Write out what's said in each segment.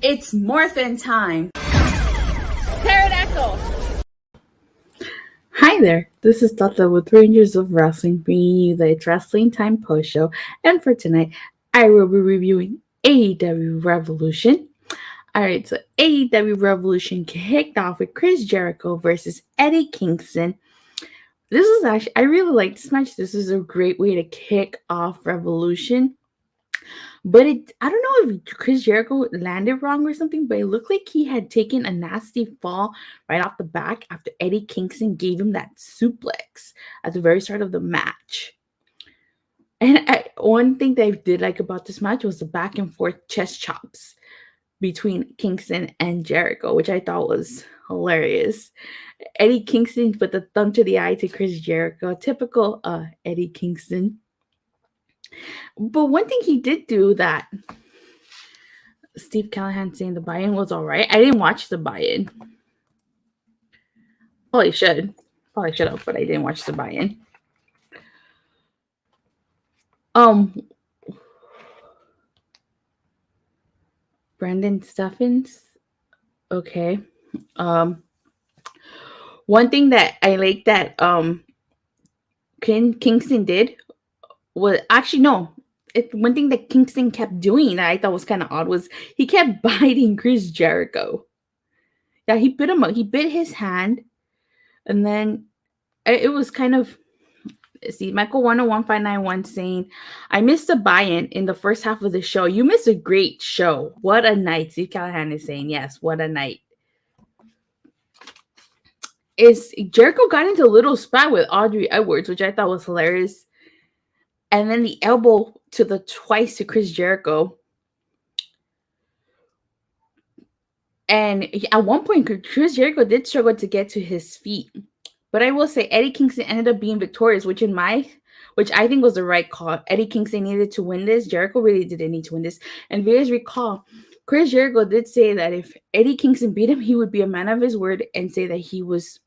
It's morphin' time. Pterodactyl. Hi there, this is Datila with Rangers of Wrestling, bringing you the It's Wrestling Time post show. And for tonight, I will be reviewing AEW Revolution. Alright, so AEW Revolution kicked off with Chris Jericho versus Eddie Kingston. This is actually, I really like this match. This is a great way to kick off Revolution. But I don't know if Chris Jericho landed wrong or something, but it looked like he had taken a nasty fall right off the back after Eddie Kingston gave him that suplex at the very start of the match. And one thing that I did like about this match was the back and forth chest chops between Kingston and Jericho, which I thought was hilarious. Eddie Kingston put the thumb to the eye to Chris Jericho, typical Eddie Kingston. But one thing he did do that Steve Callahan saying the buy-in was all right. I didn't watch the buy-in. Probably should have, but I didn't watch the buy-in. Brandon Steffens. Okay. One thing that I like that Kingston did was actually no. One thing that Kingston kept doing that I thought was kind of odd was he kept biting Chris Jericho. Yeah, he bit him up. He bit his hand, and then it was kind of. See, Michael 101591 saying, I missed a buy-in in the first half of the show. You missed a great show. What a night. Steve Callahan is saying, yes, what a night. Jericho got into a little spat with Audrey Edwards, which I thought was hilarious. And then the elbow to the twice to Chris Jericho. And at one point, Chris Jericho did struggle to get to his feet. But I will say Eddie Kingston ended up being victorious, which I think was the right call. Eddie Kingston needed to win this. Jericho really didn't need to win this. And if you guys recall, Chris Jericho did say that if Eddie Kingston beat him, he would be a man of his word and say that he was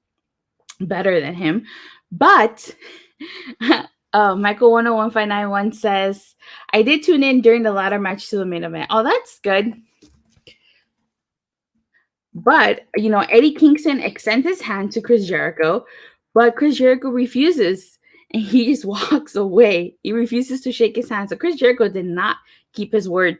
better than him. But Michael 101591 says, I did tune in during the ladder match to the main event. Oh, that's good. But, Eddie Kingston extends his hand to Chris Jericho, but Chris Jericho refuses, and he just walks away. He refuses to shake his hand. So Chris Jericho did not keep his word.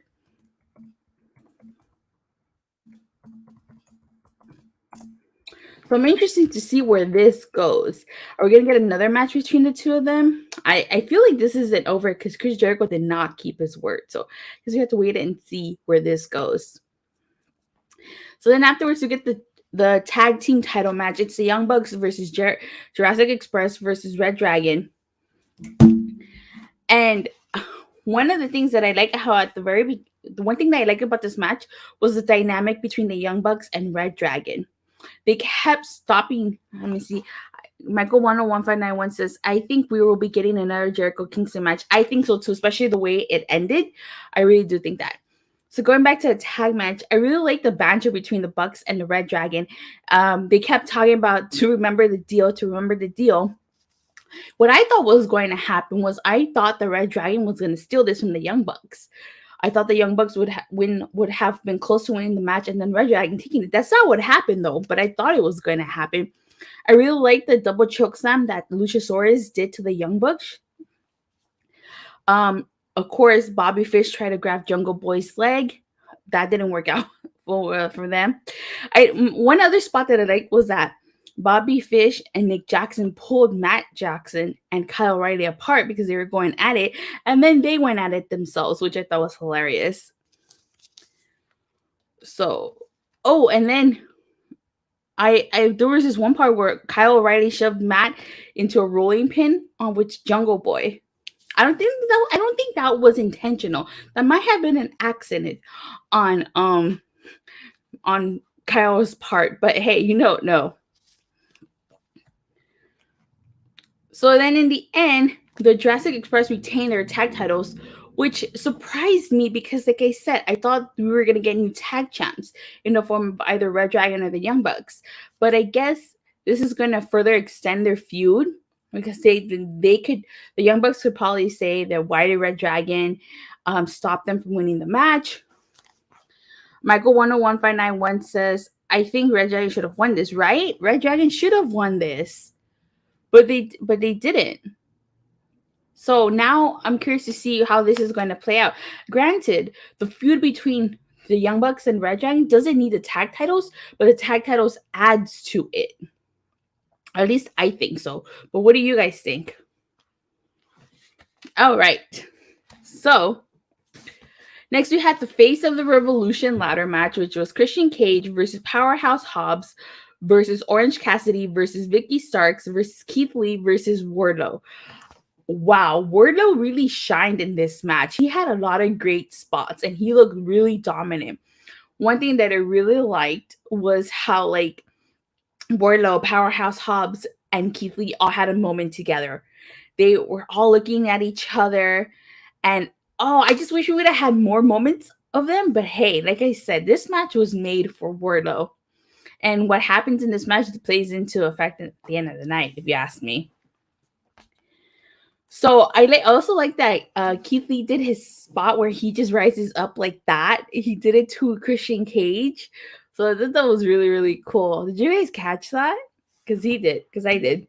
So I'm interested to see where this goes. Are we going to get another match between the two of them? I feel like this isn't over because Chris Jericho did not keep his word. So because we have to wait and see where this goes. So then afterwards, we get the tag team title match. It's the Young Bucks versus Jurassic Express versus ReDragon. And one of the things that I like the one thing that I like about this match was the dynamic between the Young Bucks and ReDragon. They kept stopping. Let me see. Michael 101591 says, I think we will be getting another Jericho Kingston match. I think so too, especially the way it ended. I really do think that. So going back to the tag match, I really like the banter between the Bucks and the ReDragon. They kept talking about to remember the deal. What I thought was going to happen was I thought the ReDragon was going to steal this from the Young Bucks. I thought the Young Bucks would have been close to winning the match and then ReDragon taking it. That's not what happened though, but I thought it was going to happen. I really like the double choke slam that Luchasaurus did to the Young Bucks. Of course, Bobby Fish tried to grab Jungle Boy's leg. That didn't work out for them. One other spot that I liked was that Bobby Fish and Nick Jackson pulled Matt Jackson and Kyle O'Reilly apart because they were going at it. And then they went at it themselves, which I thought was hilarious. So, and then there was this one part where Kyle O'Reilly shoved Matt into a rolling pin on which Jungle Boy. I don't think that was intentional. That might have been an accident on Kyle's part, but hey, no. So then in the end, the Jurassic Express retained their tag titles, which surprised me because, like I said, I thought we were going to get new tag champs in the form of either ReDragon or the Young Bucks. But I guess this is going to further extend their feud because the Young Bucks could probably say that why did ReDragon stop them from winning the match? Michael 101591 says, I think ReDragon should have won this, right? ReDragon should have won this. But they didn't. So now I'm curious to see how this is going to play out. Granted, the feud between the Young Bucks and ReDragon doesn't need the tag titles, but the tag titles adds to it. At least I think so. But what do you guys think? All right. So next we had the Face of the Revolution ladder match, which was Christian Cage versus Powerhouse Hobbs versus Orange Cassidy versus Vicky Starks versus Keithley versus Warlow. Wow, Warlow really shined in this match. He had a lot of great spots and he looked really dominant. One thing that I really liked was how like Warlow, Powerhouse Hobbs, and Keithley all had a moment together. They were all looking at each other and I just wish we would have had more moments of them. But hey, like I said, this match was made for Warlow. And what happens in this match plays into effect at the end of the night, if you ask me. So I also like that Keithley did his spot where he just rises up like that. He did it to Christian Cage. So I thought that was really, really cool. Did you guys catch that? Because he did. Because I did.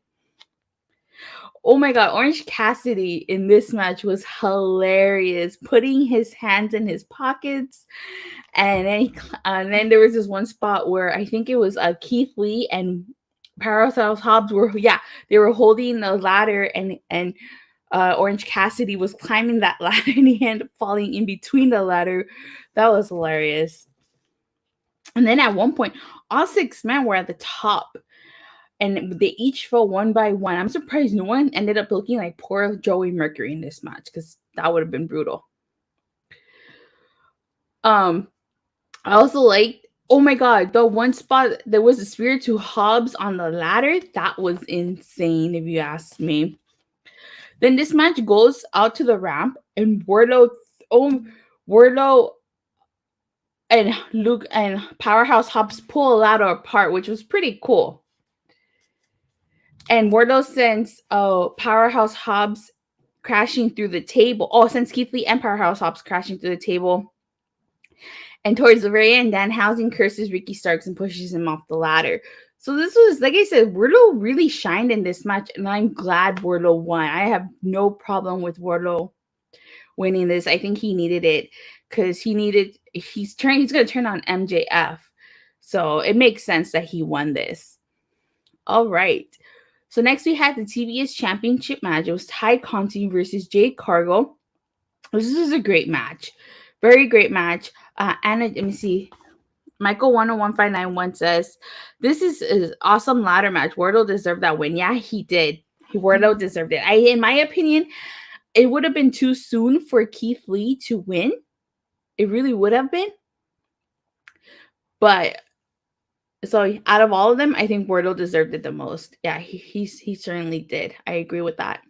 Oh my God. Orange Cassidy in this match was hilarious. Putting his hands in his pockets. And then there was this one spot where I think it was Keithley and Powerhouse Hobbs they were holding the ladder and Orange Cassidy was climbing that ladder and he ended up falling in between the ladder. That was hilarious. And then at one point, all 6 men were at the top and they each fell one by one. I'm surprised no one ended up looking like poor Joey Mercury in this match because that would have been brutal. I also liked, oh my God, the one spot there was a spear to Hobbs on the ladder. That was insane, if you ask me. Then this match goes out to the ramp, and Warlow and Luke and Powerhouse Hobbs pull a ladder apart, which was pretty cool. And Warlow sends Powerhouse Hobbs crashing through the table. Sends Keithley and Powerhouse Hobbs crashing through the table. And towards the very end, Danhausen curses Vicky Starks and pushes him off the ladder. So this was, like I said, Warlow really shined in this match, and I'm glad Warlow won. I have no problem with Warlow winning this. I think he needed it because he's going to turn on MJF. So it makes sense that he won this. All right. So next we had the TBS Championship match. It was Conti versus Jake Cargill. This is a great match. Very great match. Let me see. Michael 101591 says, this is an awesome ladder match. Warlow deserved that win. Yeah, he did. Warlow deserved it. In my opinion, it would have been too soon for Keithley to win. It really would have been. But, so out of all of them, I think Warlow deserved it the most. Yeah, he certainly did. I agree with that.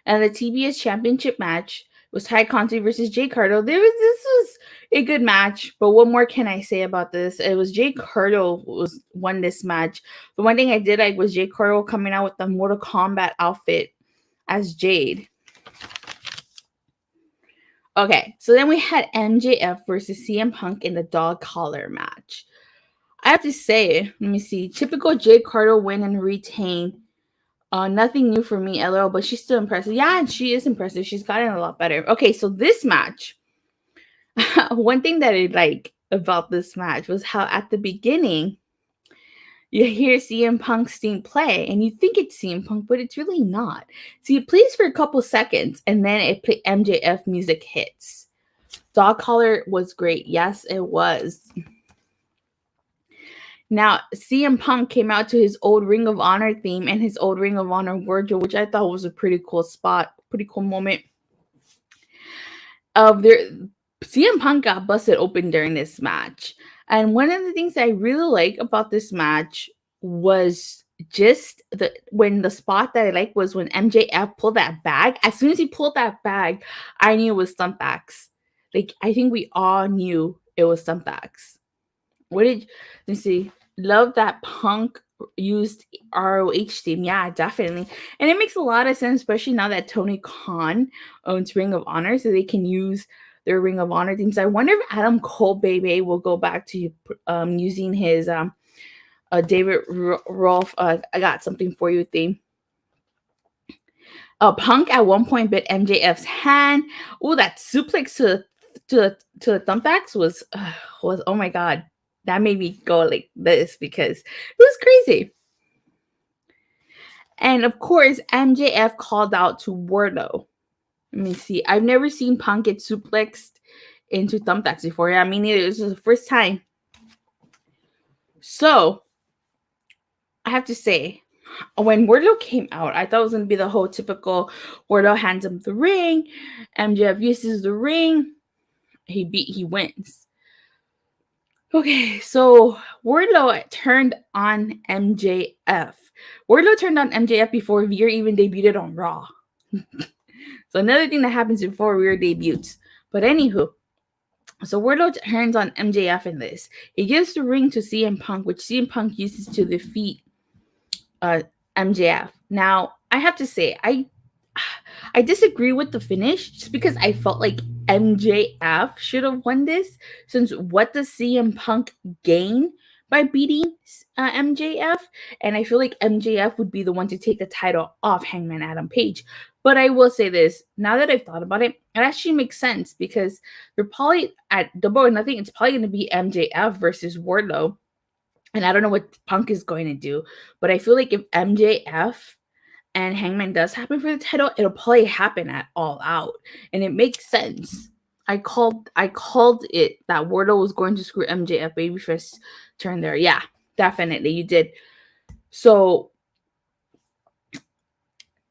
And the TBS Championship match was Conti versus Jake Cargill. This was a good match, but what more can I say about this? It was Jake Cargill won this match. The one thing I did like was Jake Cargill coming out with the Mortal Kombat outfit as Jade. Okay, so then we had MJF versus CM Punk in the dog collar match. I have to say, let me see, typical Jake Cargill win and retain. Nothing new for me, LOL, but she's still impressive. Yeah, and she is impressive. She's gotten a lot better. Okay, so this match, one thing that I like about this match was how at the beginning, you hear CM Punk's theme play, and you think it's CM Punk, but it's really not. So it plays for a couple seconds, and then MJF music hits. Dog collar was great. Yes, it was. Now, CM Punk came out to his old Ring of Honor theme and his old Ring of Honor wardrobe, which I thought was a pretty cool spot, pretty cool moment. CM Punk got busted open during this match. And one of the things I really like about this match was just the spot that I like was when MJF pulled that bag. As soon as he pulled that bag, I knew it was Thumbtacks. Like, I think we all knew it was Thumbtacks. Let me see. Love that Punk used ROH theme. Yeah, definitely. And it makes a lot of sense, especially now that Tony Khan owns Ring of Honor, so they can use their Ring of Honor teams. I wonder if Adam Cole Baby will go back to using his David Rolf. I got something for you theme. Punk at one point bit MJF's hand. Oh, that suplex to the thumbtacks was oh my god. That made me go like this because it was crazy. And of course, MJF called out to Warlow. Let me see. I've never seen Punk get suplexed into thumbtacks before. Yeah, I mean, this was the first time. So, I have to say, when Warlow came out, I thought it was going to be the whole typical Warlow hands him the ring. MJF uses the ring. He wins. Okay, so Warlow turned on MJF. Warlow turned on MJF before Veer even debuted on Raw. So another thing that happens before Veer debuts. But anywho, so Warlow turns on MJF in this. He gives the ring to CM Punk, which CM Punk uses to defeat MJF. Now, I have to say, I disagree with the finish just because I felt like MJF should have won this, since what does CM Punk gain by beating MJF? And I feel like MJF would be the one to take the title off Hangman Adam Page. But I will say this, now that I've thought about it, it actually makes sense because they're probably at Double or Nothing, it's probably going to be MJF versus Warlow. And I don't know what Punk is going to do, but I feel like if MJF and Hangman does happen for the title, it'll probably happen at All Out. And it makes sense. I called it that Warlow was going to screw MJF babyface turn there. Yeah, definitely. You did. So,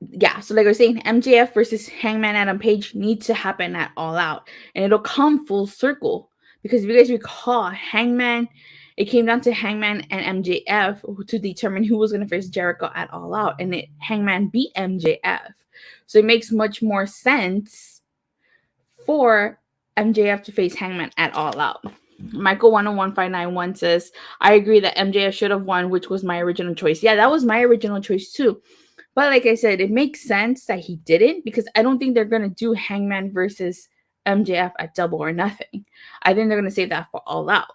yeah. So like I was saying, MJF versus Hangman Adam Page needs to happen at All Out. And it'll come full circle. Because if you guys recall, it came down to Hangman and MJF to determine who was going to face Jericho at All Out. And Hangman beat MJF. So it makes much more sense for MJF to face Hangman at All Out. Michael 101591 says, I agree that MJF should have won, which was my original choice. Yeah, that was my original choice too. But like I said, it makes sense that he didn't, because I don't think they're going to do Hangman versus MJF at Double or Nothing. I think they're going to save that for All Out.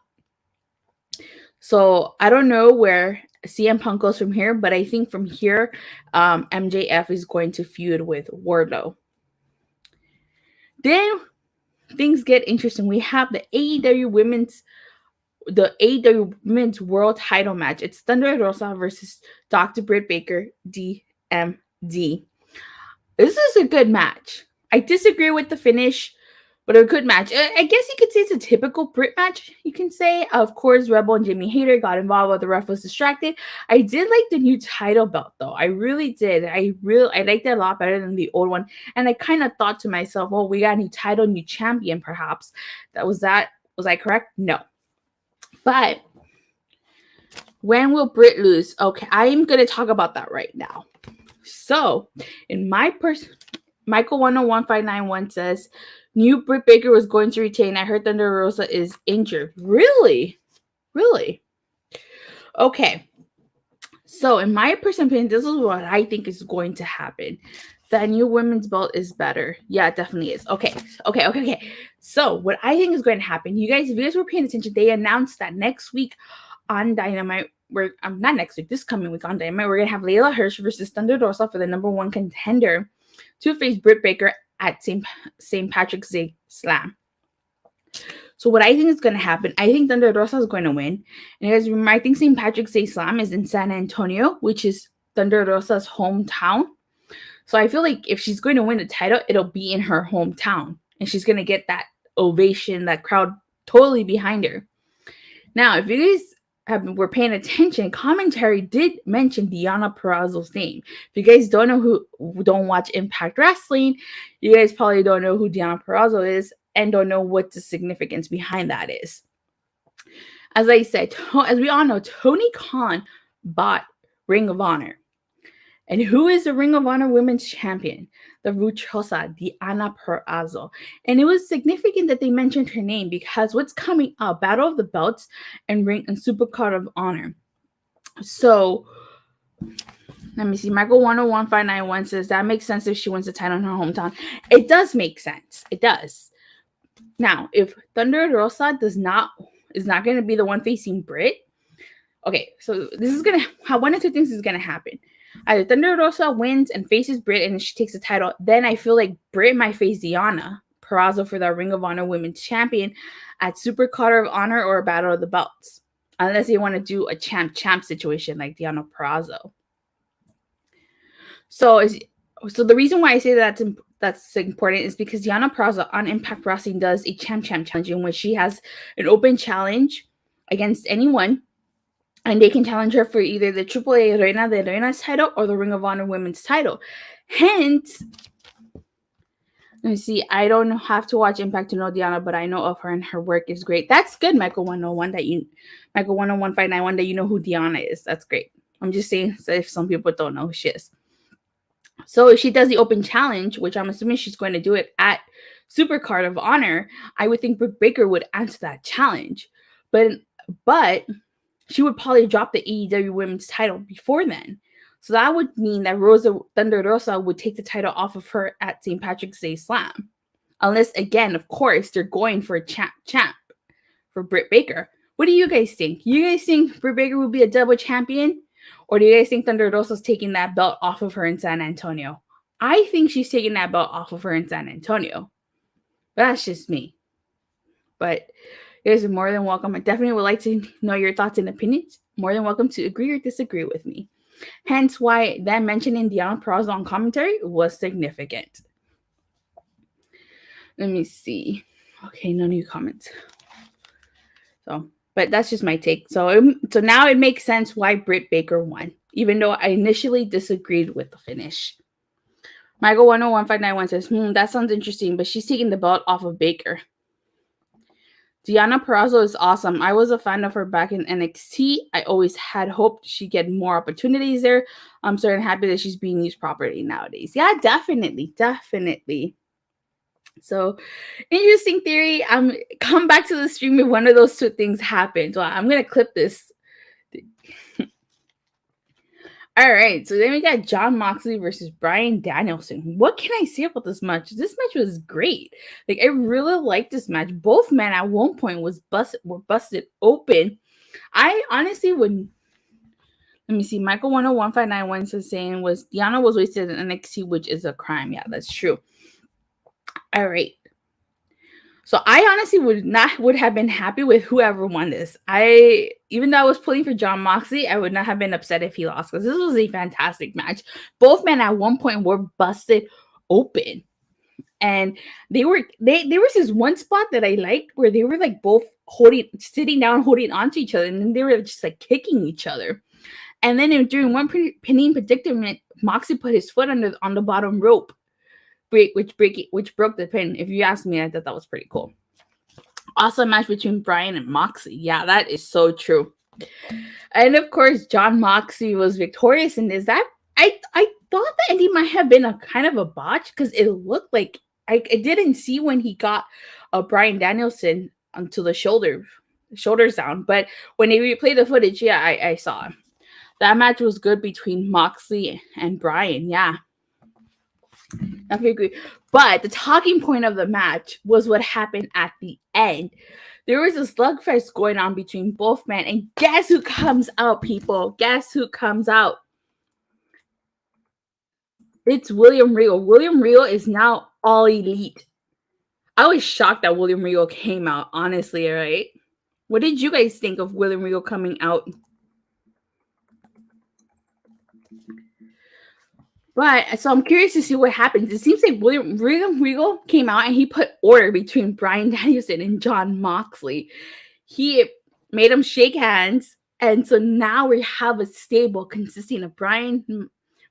So I don't know where CM Punk goes from here, but I think from here, MJF is going to feud with Warlow. Then things get interesting. We have the AEW Women's World Title match. It's Thunder Rosa versus Dr. Britt Baker, D.M.D. This is a good match. I disagree with the finish, but a good match. I guess you could say it's a typical Britt match, you can say. Of course, Rebel and Jamie Hayter got involved while the ref was distracted. I did like the new title belt, though. I really did. I liked it a lot better than the old one. And I kind of thought to myself, well, we got a new title, new champion, perhaps. Was I correct? No. But when will Britt lose? Okay, I'm going to talk about that right now. So, in my Michael 101591 says, knew Britt Baker was going to retain. I heard Thunder Rosa is injured. Really? Okay. So, in my personal opinion, this is what I think is going to happen. The new women's belt is better. Yeah, it definitely is. Okay. So, what I think is going to happen, if you guys were paying attention, they announced that next week on Dynamite, not next week, this coming week on Dynamite, we're going to have Layla Hirsch versus Thunder Rosa for the number one contender to face Britt Baker at St. Patrick's Day Slam. So what I think is going to happen, I think Thunder Rosa is going to win. And you guys remember, I think St. Patrick's Day Slam is in San Antonio, which is Thunder Rosa's hometown. So I feel like if she's going to win the title, it'll be in her hometown. And she's going to get that ovation, that crowd totally behind her. Now, if you guys were paying attention, commentary did mention Deonna Purrazzo's name. If you guys don't watch Impact Wrestling, you guys probably don't know who Deonna Purrazzo is and don't know what the significance behind that is. As I said, as we all know, Tony Khan bought Ring of Honor. And who is the Ring of Honor Women's Champion? The Ruchosa, Deonna Purrazzo. And it was significant that they mentioned her name because what's coming up, Battle of the Belts and Supercard of Honor. So, let me see. Michael 101591 says that makes sense if she wins the title in her hometown. It does make sense. It does. Now, if Thunder Rosa is not going to be the one facing Britt, okay, so this is going to, one of two things is going to happen. Either Thunder Rosa wins and faces Britt and she takes the title. Then I feel like Britt might face Deonna Purrazzo for the Ring of Honor Women's Champion at Super Card of Honor or Battle of the Belts. Unless they want to do a champ situation like Deonna Purrazzo. So the reason why I say that's important is because Deonna Purrazzo on Impact Wrestling does a champ challenge in which she has an open challenge against anyone, and they can challenge her for either the AAA Reina de Reinas title or the Ring of Honor Women's title. Hence, let me see. I don't have to watch Impact to know Deonna, but I know of her and her work is great. That's good, Michael 101 Michael 101591 that you know who Deonna is. That's great. I'm just saying so if some people don't know who she is. So if she does the open challenge, which I'm assuming she's going to do it at Super Card of Honor, I would think Britt Baker would answer that challenge. But she would probably drop the AEW Women's title before then. So that would mean that Thunder Rosa would take the title off of her at St. Patrick's Day Slam. Unless, again, of course, they're going for a champ for Britt Baker. What do you guys think? You guys think Britt Baker will be a double champion? Or do you guys think Thunder Rosa's taking that belt off of her in San Antonio? I think she's taking that belt off of her in San Antonio. But that's just me. But you guys are more than welcome. I definitely would like to know your thoughts and opinions. More than welcome to agree or disagree with me. Hence why them mentioning Deonna Purrazzo on commentary was significant. Let me see. Okay, no new comments. But that's just my take. So now it makes sense why Britt Baker won, even though I initially disagreed with the finish. Michael 101591 says, that sounds interesting, but she's taking the belt off of Baker. Deonna Purrazzo is awesome. I was a fan of her back in NXT. I always had hoped she'd get more opportunities there. I'm so happy that she's being used properly nowadays. Yeah, definitely. So, interesting theory. Come back to the stream if one of those two things happened. So I'm going to clip this. All right, so then we got Jon Moxley versus Bryan Danielson. What can I say about this match? This match was great. Like, I really liked this match. Both men at one point were busted open. I honestly would. Let me see. Michael 101591 is saying was Deonna was wasted in NXT, which is a crime. Yeah, that's true. All right. So I honestly would have been happy with whoever won this. Even though I was pulling for Jon Moxley, I would not have been upset if he lost because this was a fantastic match. Both men at one point were busted open. And there was this one spot that I liked where they were like both sitting down, holding onto each other, and then they were just like kicking each other. And then during one pinning predicament, Moxley put his foot on the bottom rope, which broke the pin. If you ask me, I thought that was pretty cool. Awesome match between Bryan and Moxley. Yeah, that is so true. And of course, Jon Moxley was victorious in this. That I thought the ending might have been a kind of a botch because it looked like I didn't see when he got Bryan Danielson onto the shoulders down, but when they replayed the footage, yeah, I saw him. That match was good between Moxley and Bryan. Yeah. I agree. But the talking point of the match was what happened at the end. There was a slugfest going on between both men. And guess who comes out, people? Guess who comes out? It's William Regal. William Regal is now all elite. I was shocked that William Regal came out, honestly, right? What did you guys think of William Regal coming out? But so I'm curious to see what happens. It seems like William Regal came out and he put order between Bryan Danielson and Jon Moxley. He made them shake hands, and so now we have a stable consisting of Bryan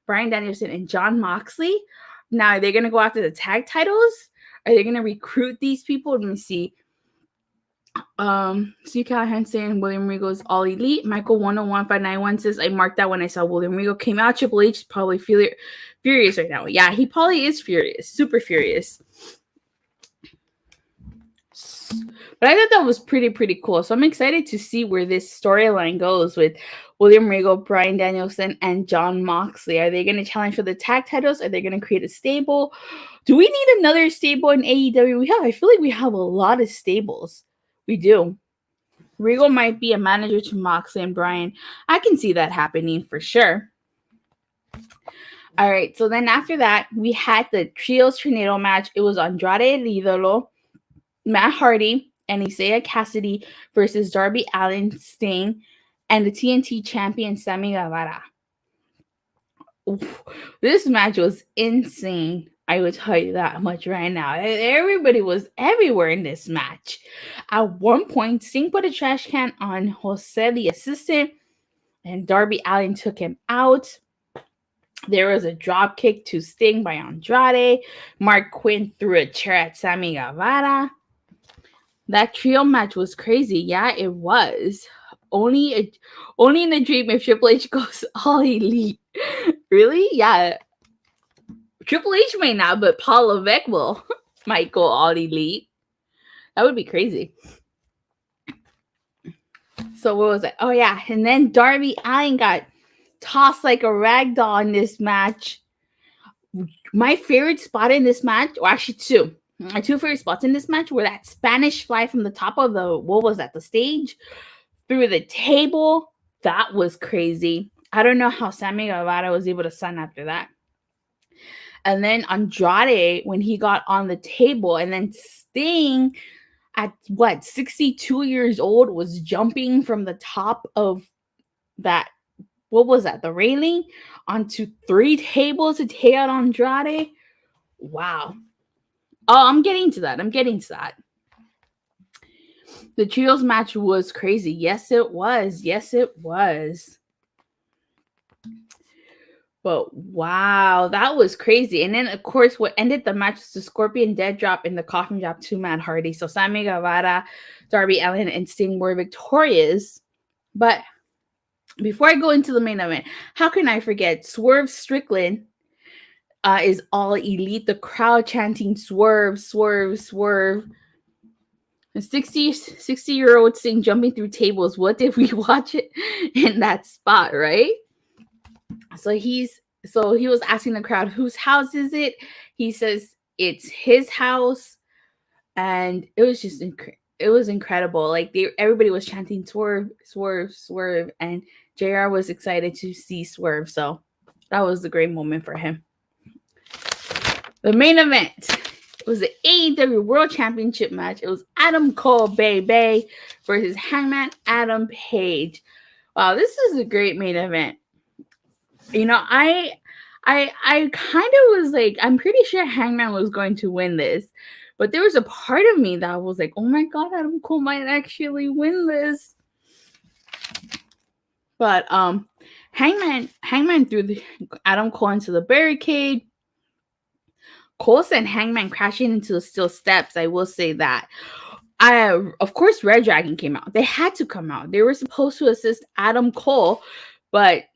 Danielson and Jon Moxley. Now, are they going to go after the tag titles? Are they going to recruit these people? Let me see. C. Callahan saying William Regal is all elite. Michael 101591 says I marked that when I saw William Regal came out. Triple H is probably furious right now. Yeah, he probably is furious, super furious. But I thought that was pretty cool. So I'm excited to see where this storyline goes with William Regal, Bryan Danielson, and Jon Moxley. Are they going to challenge for the tag titles? Are they going to create a stable? Do we need another stable in AEW? I feel like we have a lot of stables. We do. Regal might be a manager to Moxley and Bryan. I can see that happening for sure. All right, so then after that, we had the Trios Tornado match. It was Andrade El Idolo, Matt Hardy, and Isaiah Cassidy versus Darby Allen, Sting, and the TNT champion Sammy Guevara. This match was insane. I will tell you that much right now. Everybody was everywhere in this match. At one point, Sting put a trash can on Jose, the assistant, and Darby Allen took him out. There was a drop kick to Sting by Andrade. Mark Quinn threw a chair at Sammy Guevara. That trio match was crazy. Yeah, it was. Only in a dream if Triple H goes all elite. Really? Yeah. Triple H may not, but Paul Levesque might go all elite. That would be crazy. So what was it? Oh yeah, and then Darby Allin got tossed like a rag doll in this match. My favorite spot in this match, or actually two. My two favorite spots in this match were that Spanish fly from the top of the stage through the table. That was crazy. I don't know how Sammy Guevara was able to sign after that. And then Andrade, when he got on the table, and then Sting at 62 years old was jumping from the top of that, the railing onto 3 tables to take out Andrade. Wow. Oh, I'm getting to that. The trios match was crazy. Yes, it was. But wow, that was crazy. And then, of course, what ended the match was the Scorpion Dead Drop and the Coffin Drop to Matt Hardy. So Sammy Guevara, Darby Allin, and Sting were victorious. But before I go into the main event, how can I forget Swerve Strickland is all elite. The crowd chanting Swerve, Swerve, Swerve. A 60-year-old Sting jumping through tables. What did we watch it in that spot, right? So he was asking the crowd, whose house is it? He says it's his house, and it was just it was incredible. Like everybody was chanting Swerve, Swerve, Swerve, and JR was excited to see Swerve. So that was a great moment for him. The main event was the AEW World Championship match. It was Adam Cole Bay versus Hangman Adam Page. Wow, this is a great main event. You know, I kind of was like, I'm pretty sure Hangman was going to win this, but there was a part of me that was like, oh my god, Adam Cole might actually win this. But Hangman threw Adam Cole into the barricade. Cole sent Hangman crashing into the steel steps. I will say that. Of course, ReDragon came out. They had to come out. They were supposed to assist Adam Cole, but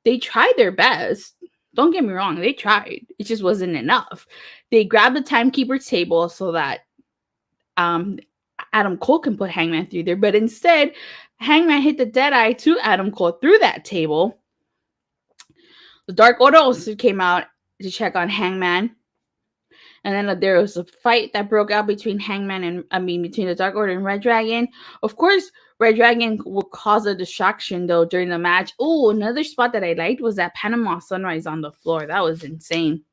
they tried their best. Don't get me wrong. They tried. It just wasn't enough. They grabbed the timekeeper's table so that Adam Cole can put Hangman through there. But instead, Hangman hit the Deadeye to Adam Cole through that table. The Dark Order also came out to check on Hangman. And then there was a fight that broke out between between the Dark Order and ReDragon. Of course, ReDragon will cause a distraction, though, during the match. Oh, another spot that I liked was that Panama Sunrise on the floor. That was insane.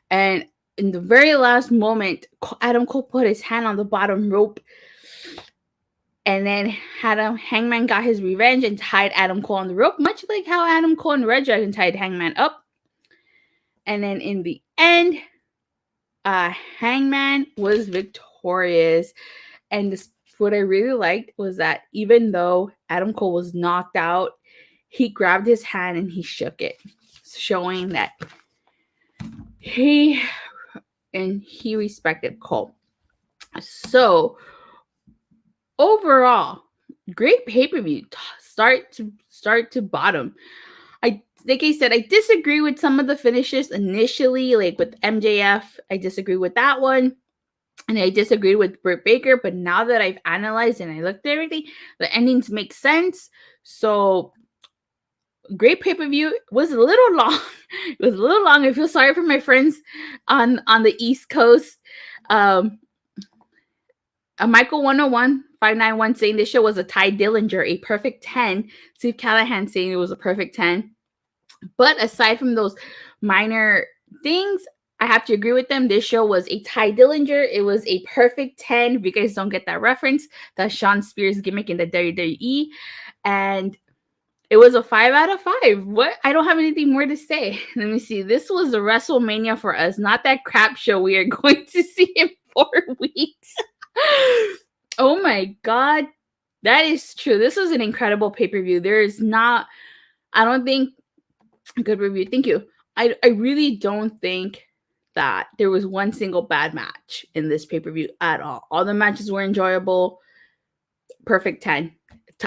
And in the very last moment, Adam Cole put his hand on the bottom rope. And then Hangman got his revenge and tied Adam Cole on the rope, much like how Adam Cole and ReDragon tied Hangman up. And then in the end, Hangman was victorious. And what I really liked was that even though Adam Cole was knocked out, he grabbed his hand and he shook it, showing that he respected Cole. So overall, great pay-per-view, start to bottom. Like I said, I disagree with some of the finishes initially, like with MJF. I disagree with that one. and I disagreed with Britt Baker, but now that I've analyzed and I looked at everything, the endings make sense. So great pay-per-view. Was a little long. It was a little long. I feel sorry for my friends on the East Coast. A Michael 101 591 saying this show was a Ty Dillinger, a perfect 10. Steve Callahan saying it was a perfect 10. But aside from those minor things, I have to agree with them. This show was a Ty Dillinger. It was a perfect 10. If you guys don't get that reference, that's Sean Spears' gimmick in the WWE. And it was a 5 out of 5. What? I don't have anything more to say. Let me see. This was the WrestleMania for us, not that crap show we are going to see in 4 weeks. Oh my God. That is true. This was an incredible pay-per-view. There is not, I don't think, good review. Thank you. I really don't think that there was one single bad match in this pay-per-view at all. All the matches were enjoyable. Perfect 10.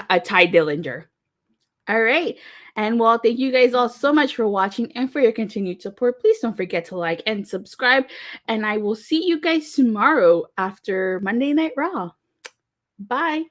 A Ty Dillinger. All right. And well, thank you guys all so much for watching and for your continued support. Please don't forget to like and subscribe. And I will see you guys tomorrow after Monday Night Raw. Bye.